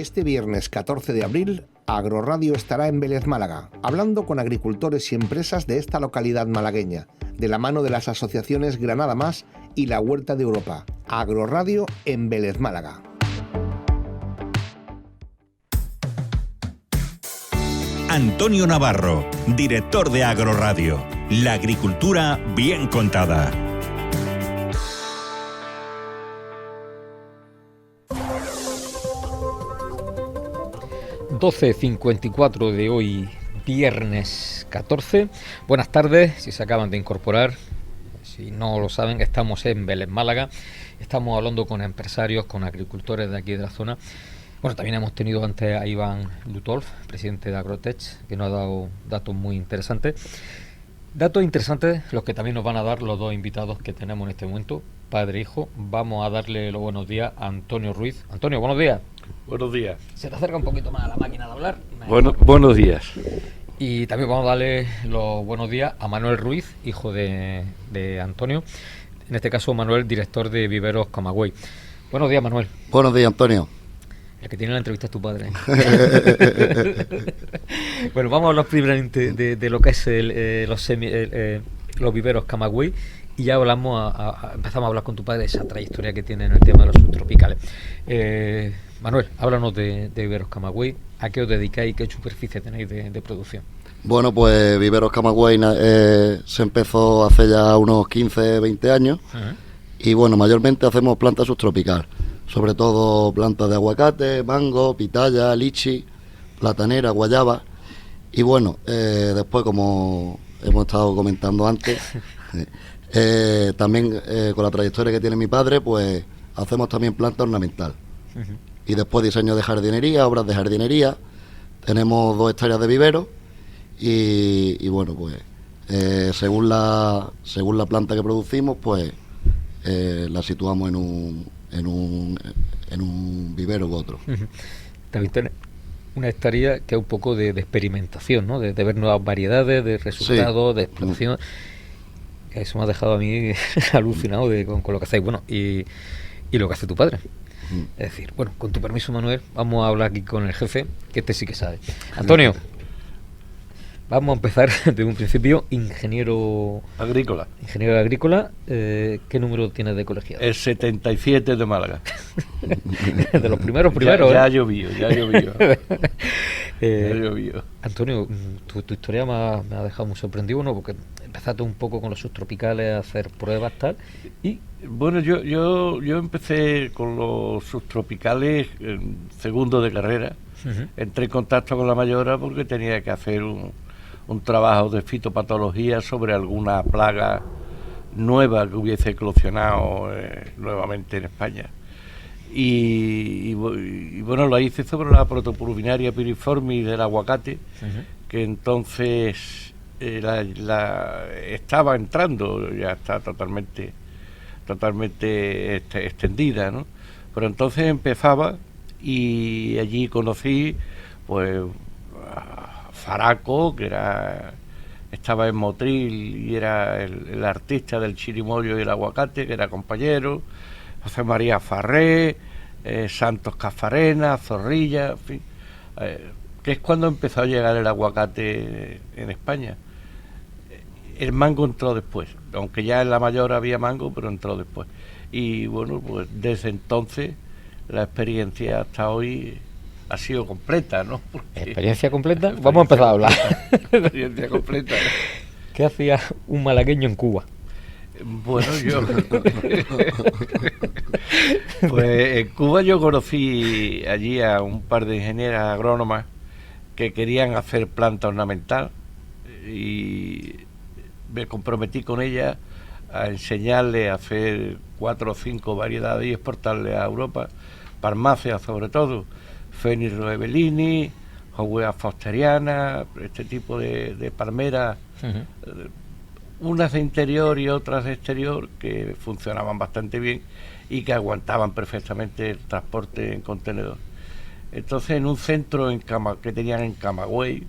Este viernes 14 de abril, Agroradio estará en Vélez, Málaga, hablando con agricultores y empresas de esta localidad malagueña, de la mano de las asociaciones Granada Más y La Huerta de Europa. Agroradio en Vélez, Málaga. Antonio Navarro, director de Agroradio. La agricultura bien contada. ...12:54 de hoy, viernes 14. Buenas tardes, si se acaban de incorporar. Si no lo saben, estamos en Vélez, Málaga. Estamos hablando con empresarios, con agricultores de aquí de la zona. Bueno, también hemos tenido antes a Iván Lutolf, presidente de Agrotech, que nos ha dado datos muy interesantes. Datos interesantes los que también nos van a dar los dos invitados que tenemos en este momento, padre e hijo. Vamos a darle los buenos días a Antonio Ruiz. Antonio, buenos días. Buenos días. Se te acerca un poquito más a la máquina de hablar. Buenos días. Y también vamos a darle los buenos días a Manuel Ruiz, hijo de Antonio. En este caso, Manuel, director de Viveros Camagüey. Buenos días, Manuel. Buenos días, Antonio. El que tiene la entrevista es tu padre. Bueno, vamos a hablar primeramente de lo que es los viveros Camagüey, y ya empezamos a hablar con tu padre de esa trayectoria que tiene en el tema de los subtropicales. Manuel, háblanos de Viveros Camagüey. ¿A qué os dedicáis y qué superficie tenéis de producción? Bueno, pues Viveros Camagüey se empezó hace ya unos 15, 20 años. Uh-huh. Y bueno, mayormente hacemos plantas subtropical, sobre todo plantas de aguacate, mango, pitaya, lichi, platanera, guayaba. Y bueno, después, como hemos estado comentando antes, también con la trayectoria que tiene mi padre, pues hacemos también planta ornamental. Uh-huh. Y después diseño de jardinería, obras de jardinería. Tenemos 2 hectáreas de vivero y bueno, pues según la planta que producimos, pues la situamos en un vivero u otro. Uh-huh. También tenés una hectárea que es un poco de experimentación, ¿no? De ver nuevas variedades, de resultados, sí, de exploración. Eso me ha dejado a mí alucinado con lo que hacéis. Bueno, y lo que hace tu padre. Es decir, bueno, con tu permiso, Manuel, vamos a hablar aquí con el jefe, que este sí que sabe. Antonio, vamos a empezar desde un principio. Ingeniero agrícola. ¿Qué número tienes de colegiado? El 77 de Málaga. De los primeros. Ya llovió. Antonio, tu historia me ha dejado muy sorprendido, ¿no? Porque empezaste un poco con los subtropicales a hacer pruebas, tal, y... Bueno, yo empecé con los subtropicales en segundo de carrera. Uh-huh. Entré en contacto con la mayora porque tenía que hacer un trabajo de fitopatología sobre alguna plaga nueva que hubiese eclosionado nuevamente en España. Y bueno, lo hice sobre la Protopulvinaria piriformis del aguacate, uh-huh, que entonces estaba entrando, ya está totalmente extendida, ¿no? Pero entonces empezaba, y allí conocí pues a Faraco, que estaba en Motril y era el artista del chirimoyo y el aguacate, que era compañero, José María Farré, Santos Cafarena, Zorrilla, en fin, que es cuando empezó a llegar el aguacate en España. El mango entró después, aunque ya en la mayor había mango, pero entró después. Y bueno, pues desde entonces la experiencia hasta hoy ha sido completa, ¿no? ¿Experiencia completa? Vamos a empezar a hablar. Experiencia completa. ¿Qué hacía un malagueño en Cuba? Bueno, pues en Cuba yo conocí allí a un par de ingenieras agrónomas que querían hacer planta ornamental, y me comprometí con ella a enseñarle a hacer 4 o 5 variedades y exportarle a Europa, parmáceas sobre todo, Fenix roebelini, Howea fosteriana, este tipo de palmeras, uh-huh, unas de interior y otras de exterior, que funcionaban bastante bien y que aguantaban perfectamente el transporte en contenedor. Entonces, en un centro que tenían en Camagüey,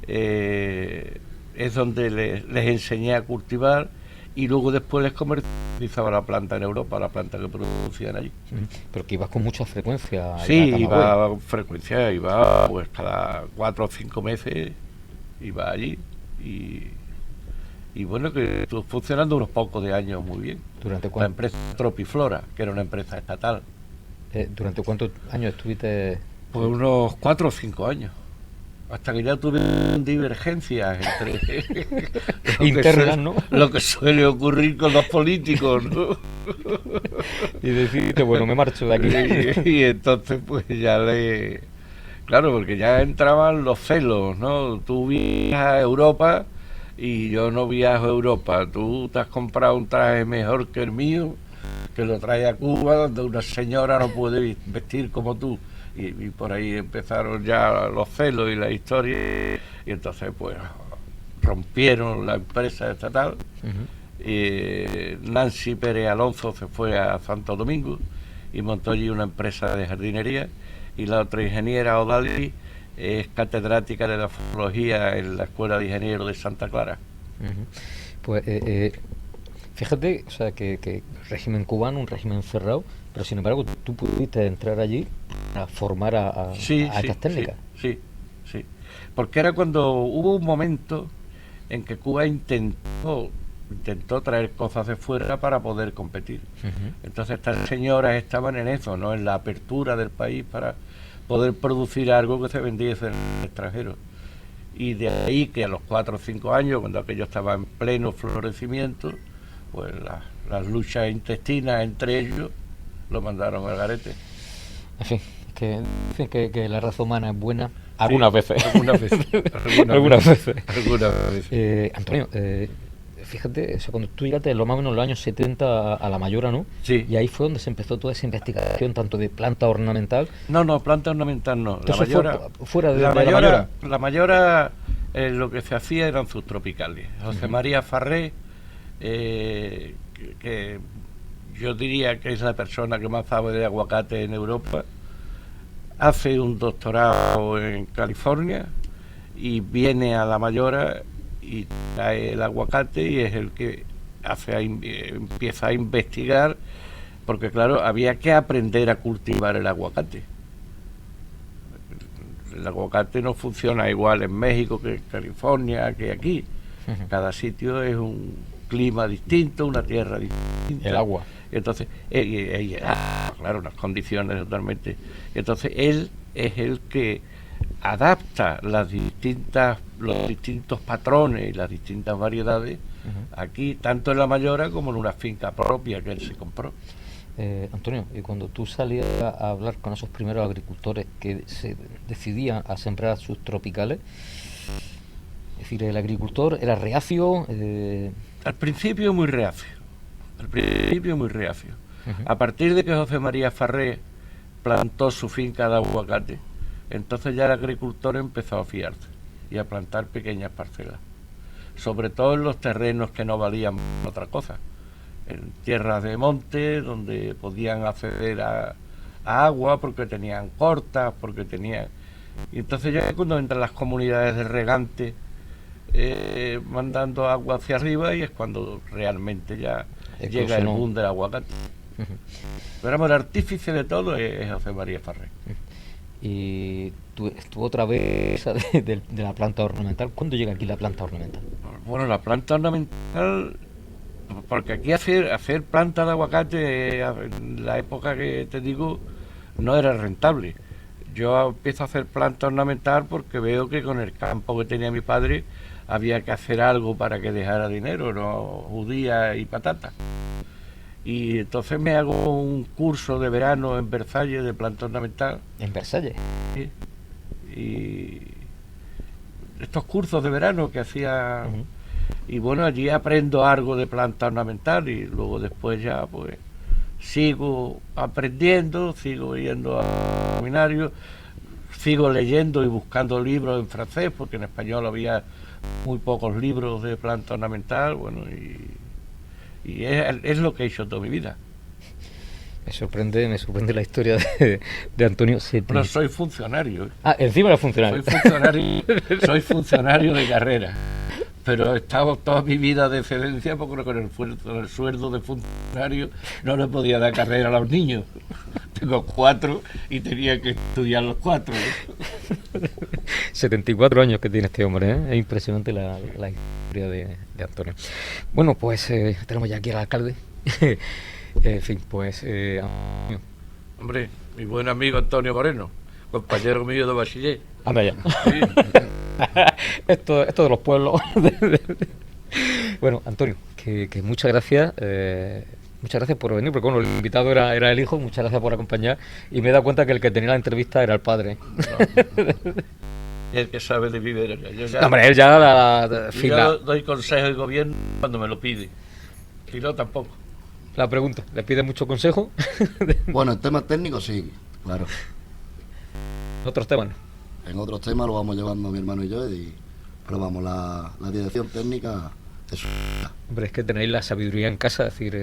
es donde les enseñé a cultivar y luego después les comercializaba la planta en Europa, la planta que producían allí. Pero que ibas con mucha frecuencia. Sí, iba a frecuencia, iba pues cada 4 o 5 meses, iba allí y bueno, que estuvo funcionando unos pocos de años muy bien. ¿Durante La cuánto? empresa Tropiflora, que era una empresa estatal. ¿Durante cuántos años estuviste? Pues unos 4 o 5 años. Hasta que ya tuve divergencias entre Internas, ¿no? lo que suele ocurrir con los políticos, ¿no? Y decidiste, bueno, me marcho de aquí. Y entonces pues claro, porque ya entraban los celos, ¿no? Tú viajas a Europa y yo no viajo a Europa. Tú te has comprado un traje mejor que el mío, que lo trae a Cuba, donde una señora no puede vestir como tú. Y por ahí empezaron ya los celos y la historia, y entonces pues rompieron la empresa estatal. Nancy Pérez Alonso se fue a Santo Domingo y montó allí una empresa de jardinería, y la otra ingeniera, Odali, es catedrática de grafología en la Escuela de Ingenieros de Santa Clara. Pues fíjate, o sea, que régimen cubano, un régimen cerrado, pero sin embargo tú pudiste entrar allí a formar a estas técnicas. Sí. Porque era cuando hubo un momento en que Cuba intentó traer cosas de fuera para poder competir. Entonces estas señoras estaban en eso, ¿no? En la apertura del país para poder producir algo que se vendiese en el extranjero. Y de ahí que a los 4 o 5 años, cuando aquello estaba en pleno florecimiento, pues las luchas intestinas entre ellos lo mandaron al garete. En fin, que la raza humana es buena algunas veces. Algunas veces. Antonio, fíjate, o sea, cuando tú llegaste más o menos en los años 70 a La Mayora, ¿no? Sí. Y ahí fue donde se empezó toda esa investigación, tanto de planta ornamental. No, planta ornamental no. Entonces La Mayora, fuera de La Mayora. La Mayora, lo que se hacía eran subtropicales. José María Farré, que yo diría que es la persona que más sabe de aguacate en Europa, hace un doctorado en California y viene a La Mayora y trae el aguacate, y es el que empieza a investigar, porque claro, había que aprender a cultivar el aguacate. El aguacate no funciona igual en México que en California, que aquí. Cada sitio es un clima distinto, una tierra distinta. El agua. Entonces, claro, unas condiciones totalmente. Entonces, él es el que adapta los distintos patrones y las distintas variedades aquí, tanto en La Mayora como en una finca propia que él se compró. Antonio, y cuando tú salías a hablar con esos primeros agricultores que se decidían a sembrar subtropicales, es decir, el agricultor era reacio. Al principio muy reacio. A partir de que José María Farré plantó su finca de aguacate, entonces ya el agricultor empezó a fiarse y a plantar pequeñas parcelas, sobre todo en los terrenos que no valían otra cosa, en tierras de monte donde podían acceder a agua porque tenían cortas, y entonces ya cuando entran las comunidades de regantes mandando agua hacia arriba, y es cuando realmente ya llega el boom del aguacate. Pero el artífice de todo es José María Farré. Y tú otra vez de la planta ornamental. ¿Cuándo llega aquí la planta ornamental? Bueno, la planta ornamental, porque aquí hacer planta de aguacate en la época que te digo no era rentable. Yo empiezo a hacer planta ornamental porque veo que con el campo que tenía mi padre había que hacer algo para que dejara dinero, no judía y patata. Y entonces me hago un curso de verano en Versalles de planta ornamental. ¿En Versalles? Sí. Y estos cursos de verano que hacía, y bueno, allí aprendo algo de planta ornamental, y luego después ya pues sigo aprendiendo, sigo yendo a seminarios, sigo leyendo y buscando libros en francés, porque en español había muy pocos libros de planta ornamental, bueno, y es lo que he hecho toda mi vida. Me sorprende la historia de Antonio Seti. Pero soy funcionario. Ah, encima era funcionario. Soy funcionario de carrera. pero he estado toda mi vida de excedencia porque con el sueldo de funcionario no le podía dar carrera a los niños. Tengo 4 y tenía que estudiar los 4. 74 años que tiene este hombre, ¿eh? Es impresionante la historia de Antonio. Bueno, pues tenemos ya aquí al alcalde. En fin, pues... Hombre, mi buen amigo Antonio Moreno, compañero mío de bachiller. Anda ya. Sí. Esto de los pueblos. Bueno, Antonio, que muchas gracias. Muchas gracias por venir, porque bueno, el invitado era el hijo. Muchas gracias por acompañar. Y me he dado cuenta que el que tenía la entrevista era el padre. El que sabe de vivir. Hombre, él ya yo doy consejo de gobierno cuando me lo pide. Si no, tampoco. La pregunta, ¿le pide mucho consejo? Bueno, en temas técnicos sí, claro. Otros temas no. En otros temas lo vamos llevando mi hermano y yo, pero vamos, la dirección técnica es... Hombre, es que tenéis la sabiduría en casa, es decir,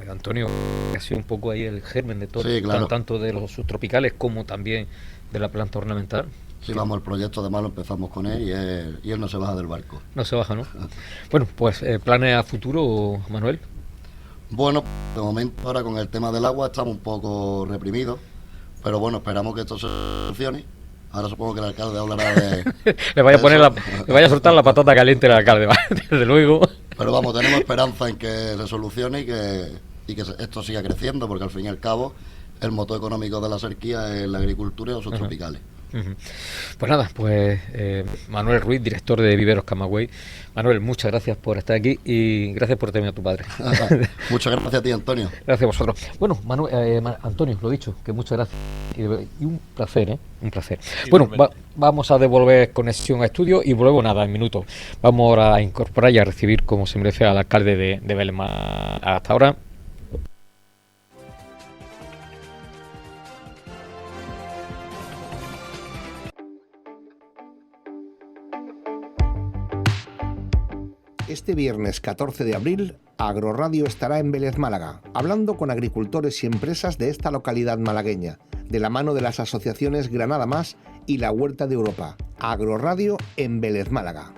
Antonio, ha sido un poco ahí el germen de todo, sí, claro. tanto de los subtropicales como también de la planta ornamental. Sí, vamos, el proyecto además lo empezamos con él y él no se baja del barco. No se baja, ¿no? Bueno, pues planes a futuro, Manuel. Bueno, de momento ahora con el tema del agua estamos un poco reprimidos, pero bueno, esperamos que esto se solucione. Ahora supongo que el alcalde hablará de... le vaya a soltar la patata caliente al alcalde, desde luego. Pero vamos, tenemos esperanza en que se solucione y que esto siga creciendo, porque al fin y al cabo el motor económico de la sequía es la agricultura y los subtropicales. Pues nada, pues Manuel Ruiz, director de Viveros Camagüey. Manuel, muchas gracias por estar aquí y gracias por tener a tu padre. Muchas gracias a ti, Antonio. Gracias a vosotros. Bueno, Antonio, lo dicho, que muchas gracias y un placer, un placer. Bueno, vamos a devolver conexión a estudio y luego nada, en minutos. Vamos ahora a incorporar y a recibir, como se merece, al alcalde de Vélez. Hasta ahora. Este viernes 14 de abril, Agroradio estará en Vélez, Málaga, hablando con agricultores y empresas de esta localidad malagueña, de la mano de las asociaciones Granada Más y La Huerta de Europa. Agroradio en Vélez, Málaga.